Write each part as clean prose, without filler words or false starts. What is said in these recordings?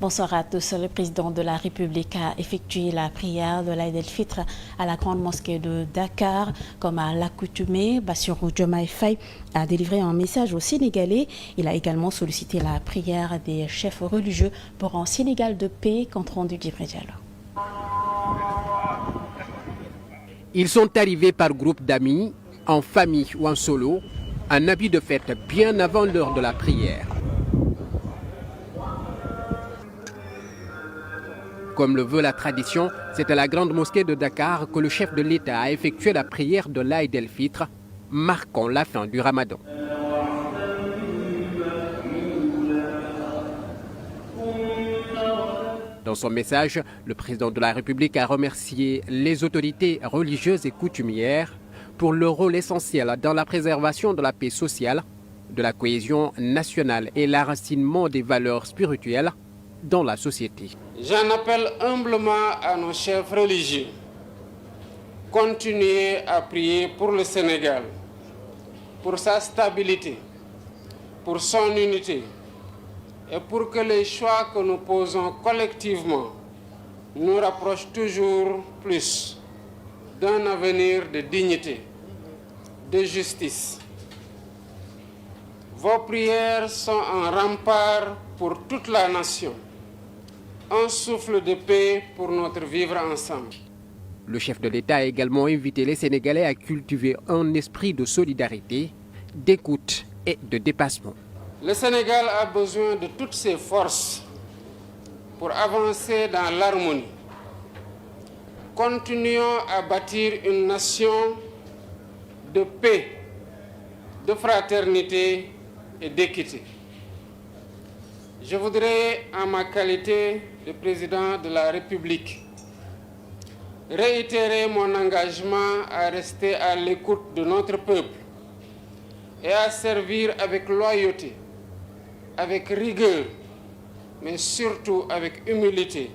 Bonsoir à tous. Le président de la République a effectué la prière de l'Aïd el-Fitr à la grande mosquée de Dakar. Comme à l'accoutumée, Bassirou Diomaye Faye a délivré un message aux Sénégalais. Il a également sollicité la prière des chefs religieux pour un Sénégal de paix, compte rendu d'Ibrahima Diallo. Ils sont arrivés par groupe d'amis, en famille ou en solo, en habit de fête bien avant l'heure de la prière. Comme le veut la tradition, c'est à la grande mosquée de Dakar que le chef de l'État a effectué la prière de l'Aïd el-Fitr, marquant la fin du Ramadan. Dans son message, le président de la République a remercié les autorités religieuses et coutumières pour leur rôle essentiel dans la préservation de la paix sociale, de la cohésion nationale et l'enracinement des valeurs spirituelles dans la société. J'en appelle humblement à nos chefs religieux. Continuez à prier pour le Sénégal, pour sa stabilité, pour son unité et pour que les choix que nous posons collectivement nous rapprochent toujours plus d'un avenir de dignité, de justice. Vos prières sont un rempart pour toute la nation, un souffle de paix pour notre vivre ensemble. Le chef de l'État a également invité les Sénégalais à cultiver un esprit de solidarité, d'écoute et de dépassement. Le Sénégal a besoin de toutes ses forces pour avancer dans l'harmonie. Continuons à bâtir une nation de paix, de fraternité et d'équité. Je voudrais, en ma qualité de président de la République, réitérer mon engagement à rester à l'écoute de notre peuple et à servir avec loyauté, avec rigueur, mais surtout avec humilité,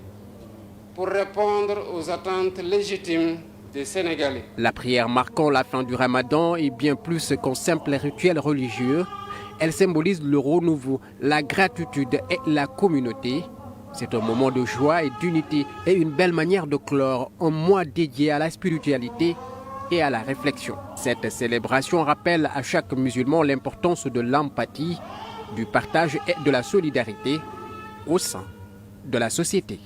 pour répondre aux attentes légitimes des Sénégalais. La prière marquant la fin du Ramadan est bien plus qu'un simple rituel religieux. Elle symbolise le renouveau, la gratitude et la communauté. C'est un moment de joie et d'unité et une belle manière de clore un mois dédié à la spiritualité et à la réflexion. Cette célébration rappelle à chaque musulman l'importance de l'empathie, du partage et de la solidarité au sein de la société.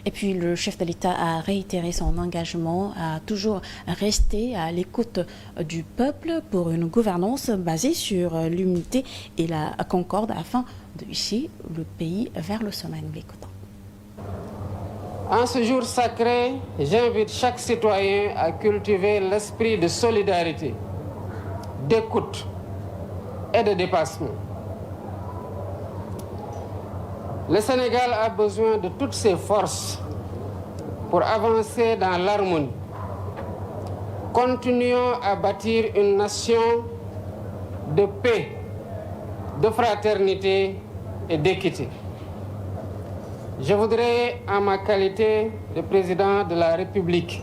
Et puis le chef de l'État a réitéré son engagement à toujours rester à l'écoute du peuple pour une gouvernance basée sur l'unité et la concorde afin de hisser le pays vers le sommet. Nous l'écoutons. En ce jour sacré, j'invite chaque citoyen à cultiver l'esprit de solidarité, d'écoute et de dépassement. Le Sénégal a besoin de toutes ses forces pour avancer dans l'harmonie. Continuons à bâtir une nation de paix, de fraternité et d'équité. Je voudrais, en ma qualité de président de la République,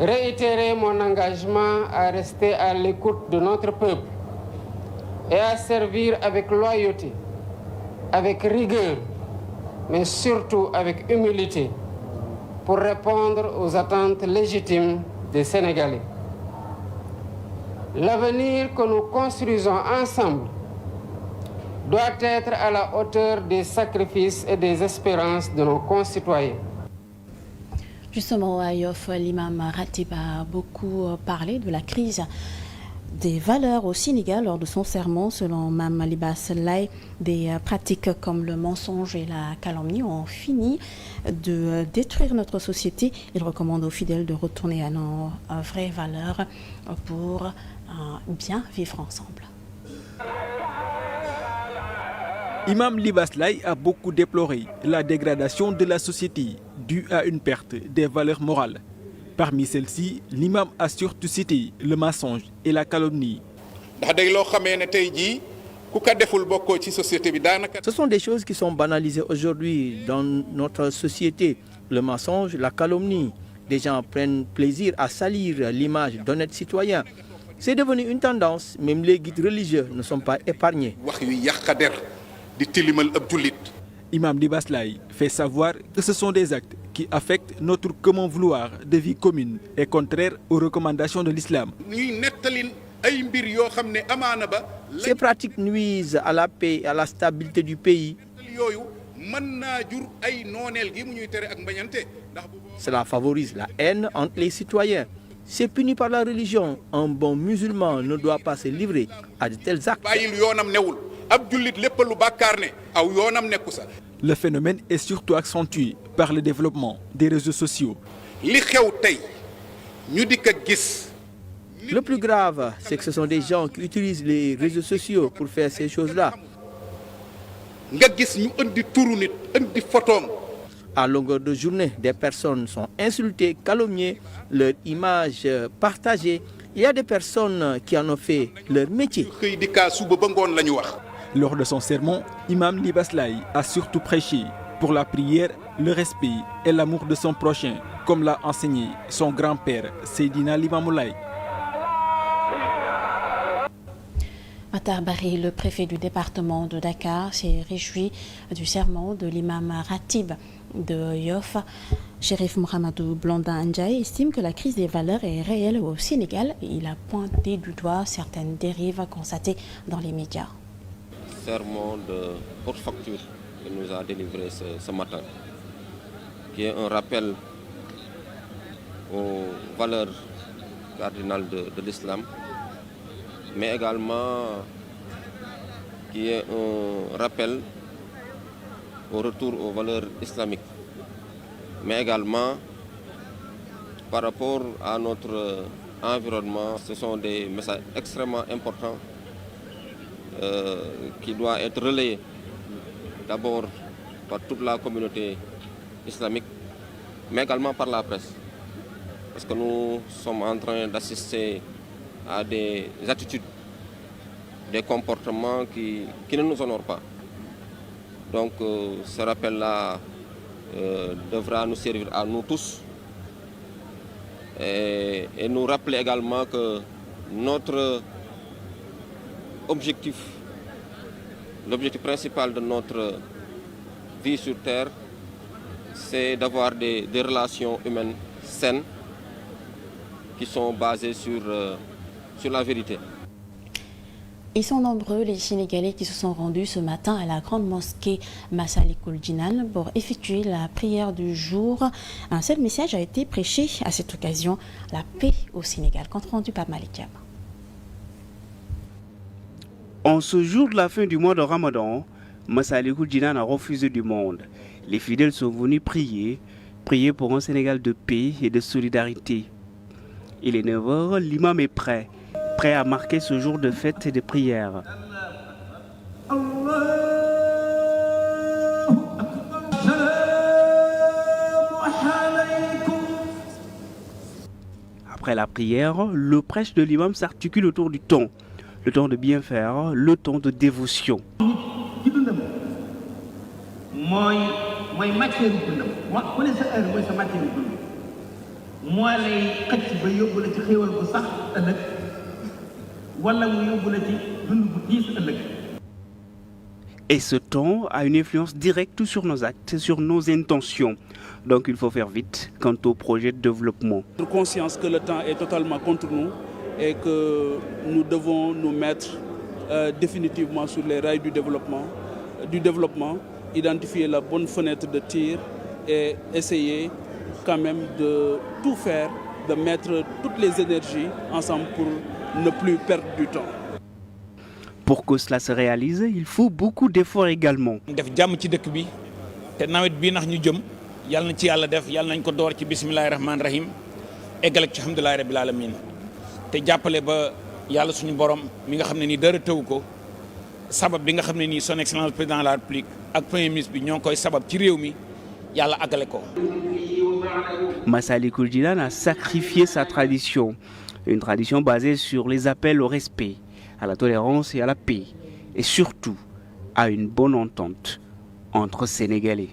réitérer mon engagement à rester à l'écoute de notre peuple et à servir avec loyauté, avec rigueur, mais surtout avec humilité, pour répondre aux attentes légitimes des Sénégalais. L'avenir que nous construisons ensemble doit être à la hauteur des sacrifices et des espérances de nos concitoyens. Justement, à Yoff, l'imam Ratib a beaucoup parlé de la crise des valeurs au Sénégal lors de son sermon. Selon Mme Libas Laye, des pratiques comme le mensonge et la calomnie ont fini de détruire notre société. Il recommande aux fidèles de retourner à nos vraies valeurs pour bien vivre ensemble. Imam Libas Laye a beaucoup déploré la dégradation de la société due à une perte des valeurs morales. Parmi celles-ci, l'imam a surtout cité le mensonge et la calomnie. Ce sont des choses qui sont banalisées aujourd'hui dans notre société. Le mensonge, la calomnie. Des gens prennent plaisir à salir l'image d'honnêtes citoyens. C'est devenu une tendance, même les guides religieux ne sont pas épargnés. di tilimal ab jullit. Imam Libasse Laye fait savoir que ce sont des actes qui affectent notre comment vouloir de vie commune et contraire aux recommandations de l'islam. Ces pratiques nuisent à la paix et à la stabilité du pays. Cela favorise la haine entre les citoyens. C'est puni par la religion. Un bon musulman ne doit pas se livrer à de tels actes. Le phénomène est surtout accentué par le développement des réseaux sociaux. Le plus grave, c'est que ce sont des gens qui utilisent les réseaux sociaux pour faire ces choses-là. À longueur de journée, des personnes sont insultées, calomniées, leur image partagée. Il y a des personnes qui en ont fait leur métier. Lors de son sermon, Imam Libasse Laye a surtout prêché pour la prière, le respect et l'amour de son prochain, comme l'a enseigné son grand-père, Seydina Limamou Laye. Matar Barry, le préfet du département de Dakar, s'est réjoui du sermon de l'imam Ratib de Yoff. Chérif Mohamedou Blondin Ndiaye estime que la crise des valeurs est réelle au Sénégal et il a pointé du doigt certaines dérives constatées dans les médias. Sermon de haute facture que nous a délivré ce matin, qui est un rappel aux valeurs cardinales de l'islam, mais également qui est un rappel au retour aux valeurs islamiques, mais également par rapport à notre environnement. Ce sont des messages extrêmement importants qui doivent être relayés d'abord par toute la communauté islamique, mais également par la presse. Parce que nous sommes en train d'assister à des attitudes, des comportements qui ne nous honorent pas. Donc ce rappel-là devra nous servir à nous tous et nous rappeler également que notre l'objectif principal de notre vie sur Terre, c'est d'avoir des relations humaines saines qui sont basées sur la vérité. Ils sont nombreux les Sénégalais qui se sont rendus ce matin à la grande mosquée Massalikul Jinan pour effectuer la prière du jour. Un seul message a été prêché à cette occasion, la paix au Sénégal. Compte rendu par Malik Diab. En ce jour de la fin du mois de Ramadan, Massalikul Jinan a refusé du monde. Les fidèles sont venus prier pour un Sénégal de paix et de solidarité. Il est 9h, l'imam est prêt à marquer ce jour de fête et de prière. Après la prière, le prêche de l'imam s'articule autour du temps. Le temps de bien faire, le temps de dévotion. Et ce temps a une influence directe sur nos actes, sur nos intentions. Donc il faut faire vite quant au projet de développement. Notre conscience que le temps est totalement contre nous et que nous devons nous mettre définitivement sur les rails du développement, identifier la bonne fenêtre de tir et essayer quand même de tout faire, de mettre toutes les énergies ensemble pour ne plus perdre du temps. Pour que cela se réalise, il faut beaucoup d'efforts également. te jàppale ba yàlla suñu borom mi nga xam ne ni dara tëw ko sabab bi nga xam ne nii son excellence président de la République ak premier ministre bi ñoo ngi koy sabab ci réew mi yàlla àggale ko. Massalikul Jinan a sacrifié sa tradition, une tradition basée sur les appels au respect, à la tolérance et à la paix, et surtout à une bonne entente entre Sénégalais.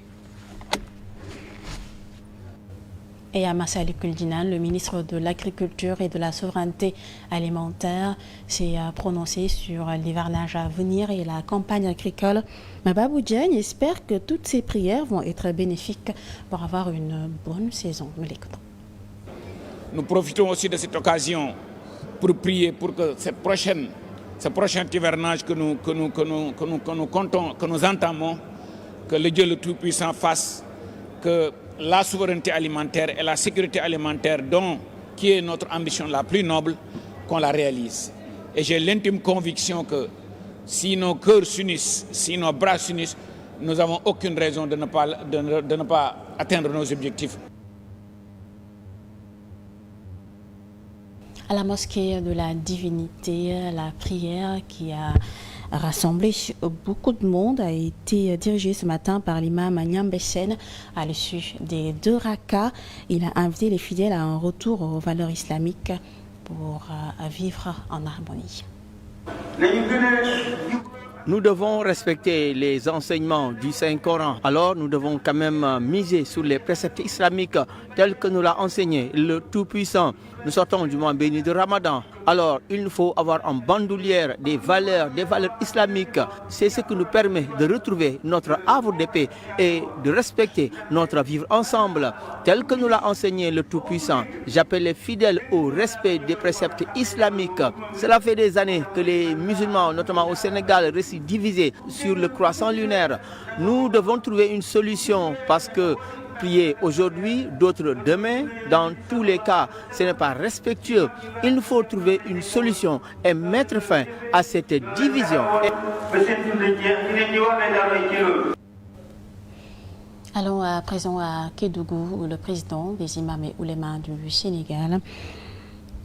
Et Massalikul Jinan, le ministre de l'Agriculture et de la Souveraineté alimentaire, s'est prononcé sur l'hivernage à venir et la campagne agricole. Babou Diagne espère que toutes ces prières vont être bénéfiques pour avoir une bonne saison. Nous l'écoutons. Nous profitons aussi de cette occasion pour prier pour que ce prochain hivernage que nous comptons, que nous entamons, que le Dieu le Tout-Puissant fasse que la souveraineté alimentaire et la sécurité alimentaire, qui est notre ambition la plus noble, qu'on la réalise. Et j'ai l'intime conviction que si nos cœurs s'unissent, si nos bras s'unissent, nous n'avons aucune raison de ne pas atteindre nos objectifs. À la mosquée de la Divinité, la prière qui a rassemblé beaucoup de monde a été dirigée ce matin par l'imam Nyambechen à l'issue des 2 rakas. Il a invité les fidèles à un retour aux valeurs islamiques pour vivre en harmonie. Nous devons respecter les enseignements du Saint-Coran. Alors nous devons quand même miser sur les préceptes islamiques tels que nous l'a enseigné le Tout-Puissant. Nous sortons du mois béni de Ramadan. Alors il nous faut avoir en bandoulière des valeurs islamiques. C'est ce qui nous permet de retrouver notre havre de paix et de respecter notre vivre ensemble tel que nous l'a enseigné le Tout-Puissant. J'appelle les fidèles au respect des préceptes islamiques. Cela fait des années que les musulmans, notamment au Sénégal, restent divisés sur le croissant lunaire. Nous devons trouver une solution parce que prier aujourd'hui, d'autres demain, dans tous les cas, ce n'est pas respectueux. Il nous faut trouver une solution et mettre fin à cette division. Allons à présent à Kédougou, où le président des imams et oulémas du Sénégal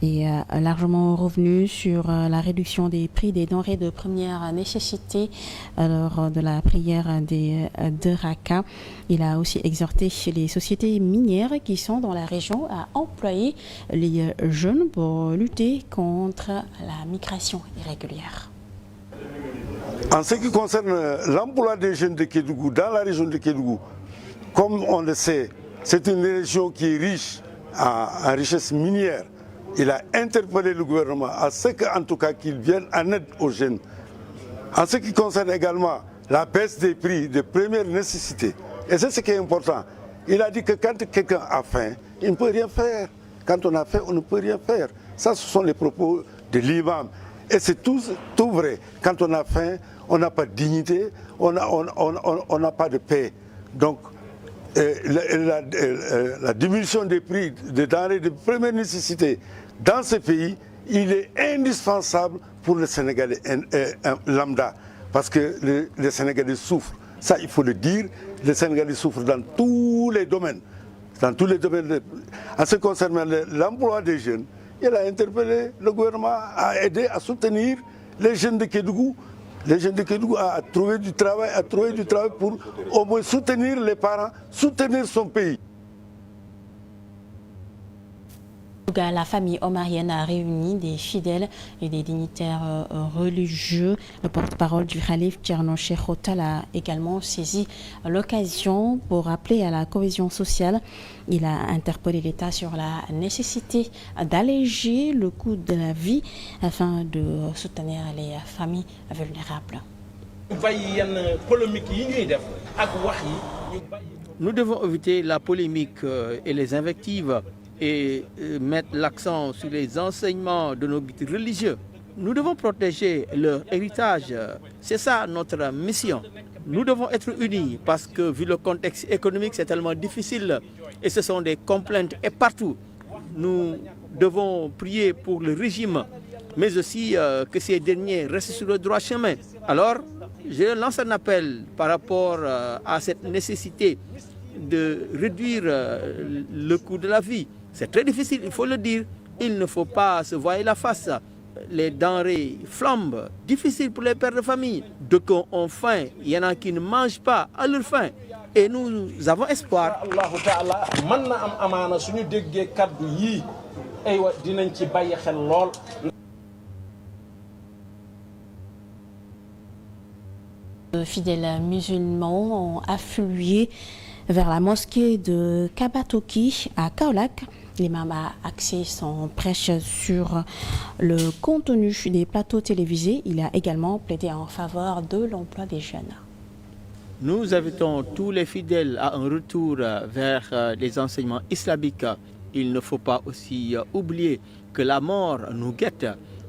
est largement revenu sur la réduction des prix des denrées de première nécessité lors de la prière des 2 rakas. Il a aussi exhorté les sociétés minières qui sont dans la région à employer les jeunes pour lutter contre la migration irrégulière. En ce qui concerne l'emploi des jeunes de Kédougou, dans la région de Kédougou, comme on le sait, c'est une région qui est riche en richesse minière. Il a interpellé le gouvernement à ce qu'en tout cas qu'il vienne en aide aux jeunes. En ce qui concerne également la baisse des prix de première nécessité, et c'est ce qui est important, il a dit que quand quelqu'un a faim, il ne peut rien faire. Quand on a faim, on ne peut rien faire. Ça, ce sont les propos de l'imam. Et c'est tout vrai. Quand on a faim, on n'a pas de dignité, on n'a pas de paix. Donc, la diminution des prix des denrées de première nécessité dans ce pays, il est indispensable pour le Sénégalais lambda, parce que les Sénégalais souffrent. Ça, il faut le dire, les Sénégalais souffrent dans tous les domaines. Dans tous les domaines. En ce qui concerne l'emploi des jeunes, il a interpellé le gouvernement à aider, à soutenir les jeunes de Kédougou. Les jeunes de Kédougou à trouver du travail pour au moins soutenir les parents, soutenir son pays. La famille omarienne a réuni des fidèles et des dignitaires religieux. Le porte-parole du Khalif Thierno Cheikh Otal a également saisi l'occasion pour appeler à la cohésion sociale. Il a interpellé l'État sur la nécessité d'alléger le coût de la vie afin de soutenir les familles vulnérables. Nous devons éviter la polémique et les invectives et mettre l'accent sur les enseignements de nos guides religieux. Nous devons protéger leur héritage. C'est ça notre mission. Nous devons être unis parce que vu le contexte économique, c'est tellement difficile et ce sont des complaintes et partout. Nous devons prier pour le régime, mais aussi que ces derniers restent sur le droit chemin. Alors, je lance un appel par rapport à cette nécessité de réduire le coût de la vie. C'est très difficile, il faut le dire. Il ne faut pas se voiler la face. Les denrées flambent, difficile pour les pères de famille. De qu'on ont faim, il y en a qui ne mangent pas à leur faim. Et nous avons espoir. Les fidèles musulmans ont afflué vers la mosquée de Kabatoki à Kaolack. L'imam a axé son prêche sur le contenu des plateaux télévisés. Il a également plaidé en faveur de l'emploi des jeunes. Nous invitons tous les fidèles à un retour vers les enseignements islamiques. Il ne faut pas aussi oublier que la mort nous guette.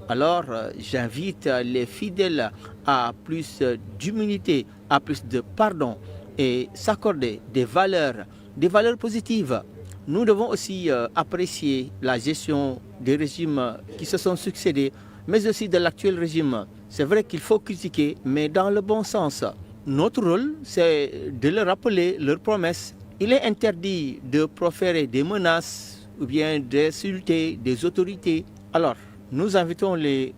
Alors j'invite les fidèles à plus d'humilité, à plus de pardon et s'accorder des valeurs positives. Nous devons aussi apprécier la gestion des régimes qui se sont succédés, mais aussi de l'actuel régime. C'est vrai qu'il faut critiquer, mais dans le bon sens. Notre rôle, c'est de leur rappeler leurs promesses. Il est interdit de proférer des menaces ou bien d'insulter des autorités. Alors, nous invitons les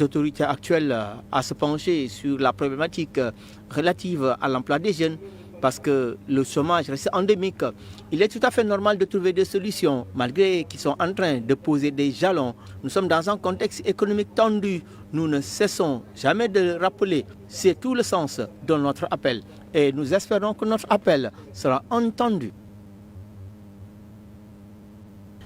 autorités actuelles à se pencher sur la problématique relative à l'emploi des jeunes parce que le chômage reste endémique. Il est tout à fait normal de trouver des solutions malgré qu'ils sont en train de poser des jalons. Nous sommes dans un contexte économique tendu. Nous ne cessons jamais de rappeler. C'est tout le sens de notre appel et nous espérons que notre appel sera entendu.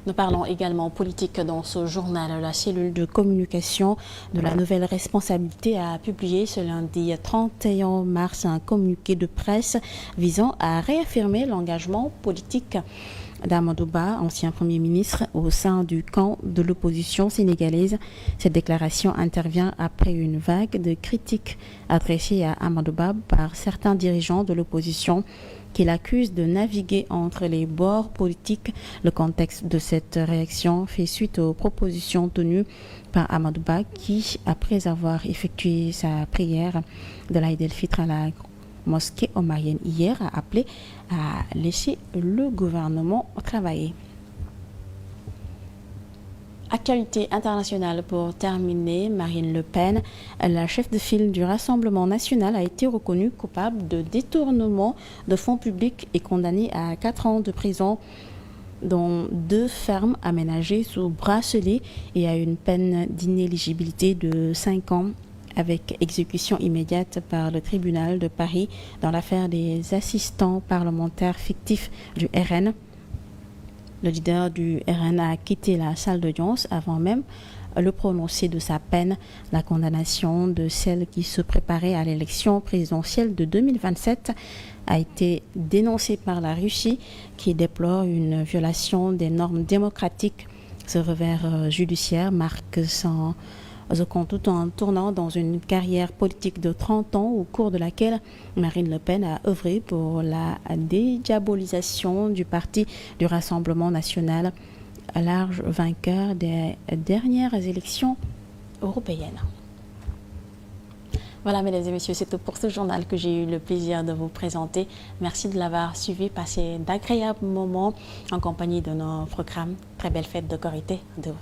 Nous parlons également politique dans ce journal. La cellule de communication de la nouvelle responsabilité a publié ce lundi 31 mars un communiqué de presse visant à réaffirmer l'engagement politique d'Amadou Ba, ancien Premier ministre, au sein du camp de l'opposition sénégalaise. Cette déclaration intervient après une vague de critiques adressées à Amadou Ba par certains dirigeants de l'opposition qu'il accuse de naviguer entre les bords politiques. Le contexte de cette réaction fait suite aux propositions tenues par Amadou Ba qui, après avoir effectué sa prière de l'Aïd el-Fitr à la mosquée omarienne hier, a appelé à laisser le gouvernement travailler. Actualité internationale pour terminer, Marine Le Pen, la chef de file du Rassemblement national, a été reconnue coupable de détournement de fonds publics et condamnée à 4 ans de prison, dont 2 fermes aménagées sous bracelet et à une peine d'inéligibilité de 5 ans avec exécution immédiate par le tribunal de Paris dans l'affaire des assistants parlementaires fictifs du RN. Le leader du RN a quitté la salle d'audience avant même le prononcé de sa peine. La condamnation de celle qui se préparait à l'élection présidentielle de 2027 a été dénoncée par la Russie qui déplore une violation des normes démocratiques. Ce revers judiciaire marque son compte tout en tournant dans une carrière politique de 30 ans au cours de laquelle Marine Le Pen a œuvré pour la dédiabolisation du parti du Rassemblement national, large vainqueur des dernières élections européennes. Voilà, mesdames et messieurs, c'est tout pour ce journal que j'ai eu le plaisir de vous présenter. Merci de l'avoir suivi. Passez d'agréables moments en compagnie de nos programmes. Très belle fête de Korité de vous.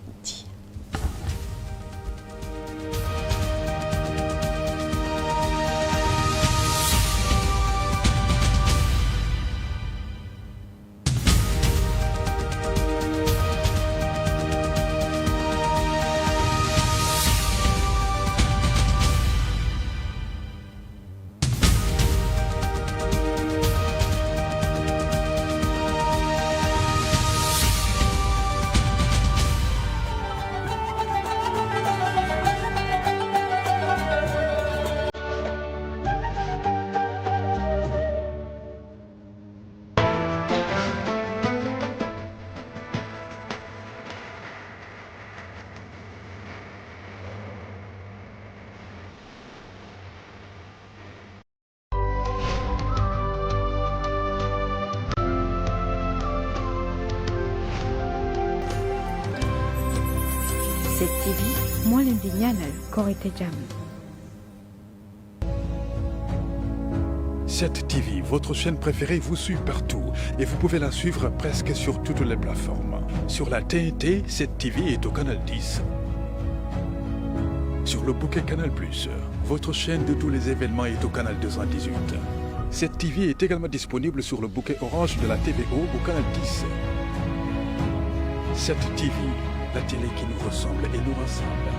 TV moo leen di ñaanal Korité jàmm. 7 TV, votre chaîne préférée, vous suit partout et vous pouvez la suivre presque sur toutes les plateformes. Sur la TNT, 7 TV est au canal 10. Sur le bouquet Canal+, votre chaîne de tous les événements est au canal 218. 7 TV est également disponible sur le bouquet orange de la TVO au canal 10. 7 TV, la télé qui nous ressemble et nous rassemble.